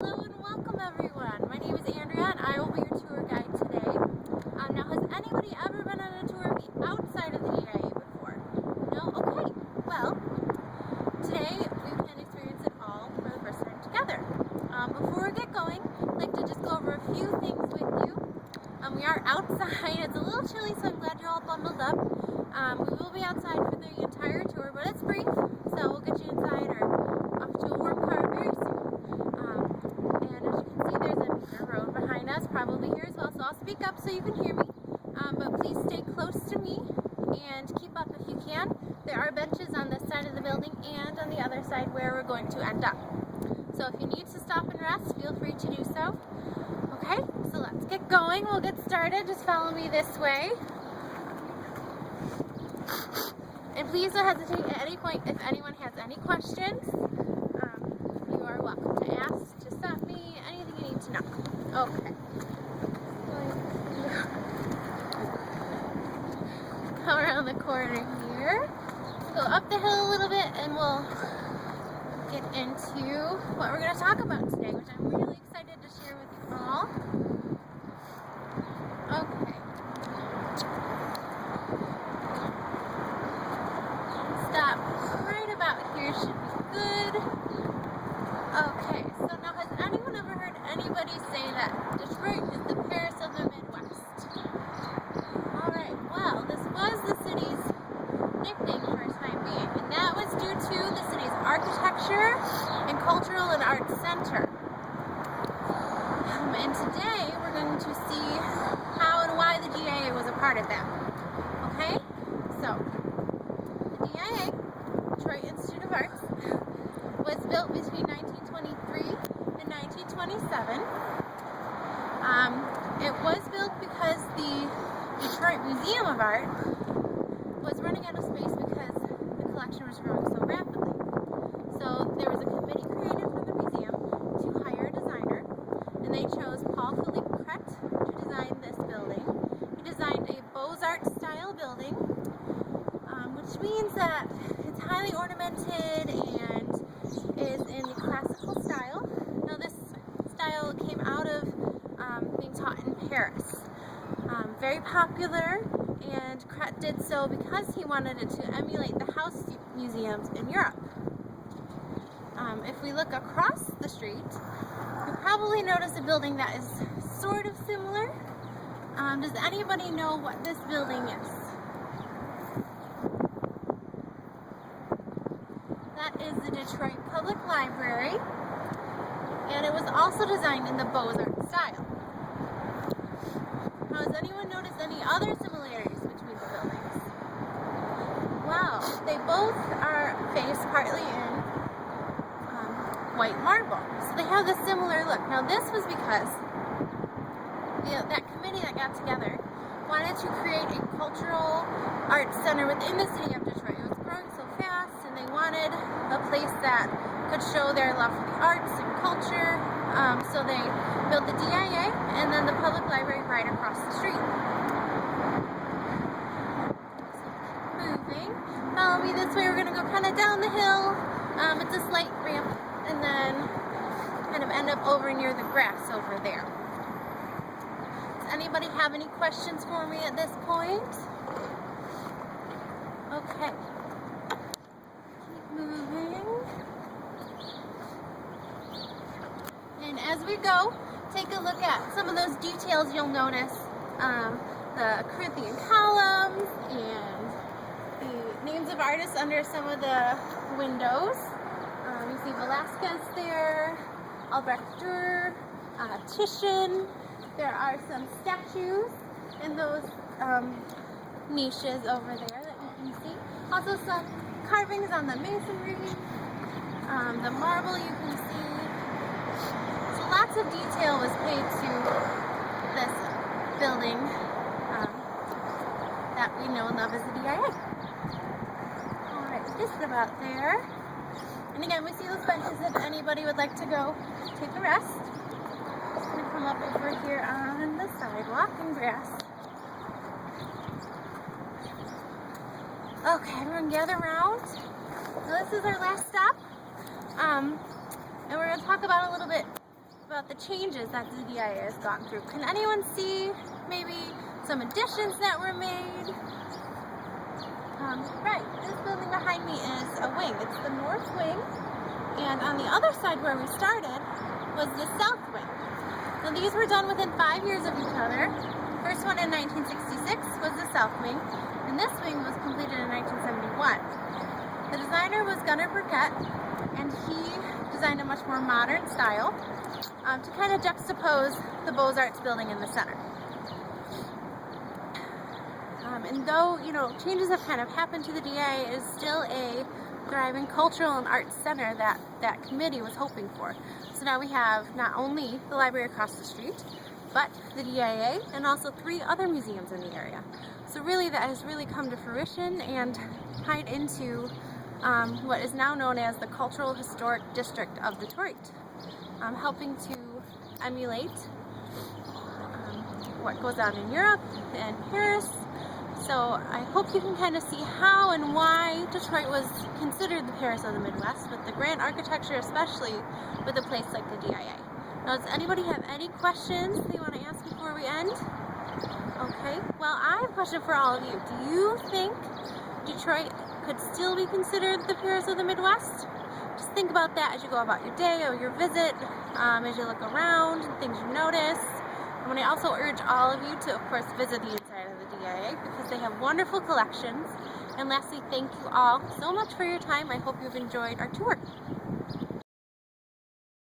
Hello and welcome everyone. My name is Andrea and I will be your tour guide today. Now has anybody ever been on a tour of the outside of the GIA before? No? Okay. Well, today we can experience it all for the first time together. Before we get going, I'd like to just go over a few things with you. We are outside. It's a little chilly, so I'm glad you're all bundled up. We will be outside for the entire tour, but it's brief, so we'll get you inside or off to a warm car very soon. And as you can see, there's a meter road behind us, probably here as well, so I'll speak up so you can hear me. But please stay close to me and keep up if you can. There are benches on this side of the building and on the other side where we're going to end up. So if you need to stop and rest, feel free to do so. Okay, so let's get going. We'll get started. Just follow me this way. And please don't hesitate at any point if anyone has any questions. You are welcome to ask, to stop me, anything you need to know. Okay. Come around the corner here. Go up the hill a little bit and we'll get into what we're going to talk about today, which I'm really excited to share with you all. Okay. Stop right about here should be good. Okay, so now has anyone ever heard anybody say that Detroit is the Paris of the Midwest? Alright, well, this was the city's nickname for a time being, and that was due to the city's architecture and cultural and arts center. And today we're going to see how and why the GIA was a part of that. Okay? So, the GIA, Detroit Institute of Arts, was built between 1923 and 1927. It was built because the Detroit Museum of Art was running out of space because the collection was growing so rapidly. So there was a committee created for the museum to hire a designer, and they chose Paul Philippe Cret to design this building. He designed a Beaux-Arts style building, which means that it's highly ornamented and is in the classical style. Now this style came out of being taught in Paris. Very popular, and Cret did so because he wanted it to emulate the house museums in Europe. If we look across the street, you'll probably notice a building that is sort of similar. Does anybody know what this building is? That is the Detroit Public Library, and it was also designed in the Beaux-Arts style. Now, has anyone noticed any other similarities between the buildings? Wow, they both are faced partly in white marble, so they have a similar look. Now, this was because that committee that got together wanted to create a cultural arts center within the city of Detroit. It was growing so fast, and they wanted a place that could show their love for the arts and culture. So they built the DIA and then the public library right across the street. So moving. Follow me this way. We're going to go kind of down the hill. It's a slight ramp, and then kind of end up over near the grass over there. Does anybody have any questions for me at this point? Okay. Keep moving. And as we go, take a look at some of those details you'll notice. The Corinthian columns and the names of artists under some of the windows. You see Velasquez there, Albrecht Dürer, Titian. There are some statues in those niches over there that you can see. Also some carvings on the masonry, the marble you can see. So lots of detail was paid to this building that we know and love as the DIA. Alright, just about there. And again, we see those benches if anybody would like to go take a rest. Just going to come up over here on the sidewalk and grass. Okay, everyone gather around. Now this is our last stop. And we're going to talk about a little bit about the changes that the DIA has gone through. Can anyone see maybe some additions that were made? Right, this building behind me is a wing. It's the north wing, and on the other side where we started was the south wing. Now these were done within 5 years of each other. First one in 1966 was the south wing, and this wing was completed in 1971. The designer was Gunnar Burkett, and he designed a much more modern style to kind of juxtapose the Beaux-Arts building in the center. And though, you know, changes have kind of happened to the DIA, it is still a thriving cultural and arts center that committee was hoping for. So now we have not only the library across the street, but the DIA and also 3 other museums in the area. So really that has really come to fruition and tied into what is now known as the Cultural Historic District of Detroit, helping to emulate what goes on in Europe and Paris. So I hope you can kind of see how and why Detroit was considered the Paris of the Midwest, with the grand architecture, especially with a place like the DIA. Now, does anybody have any questions they want to ask before we end? Okay, well, I have a question for all of you. Do you think Detroit could still be considered the Paris of the Midwest? Just think about that as you go about your day or your visit, as you look around and things you notice. And I also urge all of you to, of course, visit the inside of the DIA because they have wonderful collections. And lastly, thank you all so much for your time. I hope you've enjoyed our tour.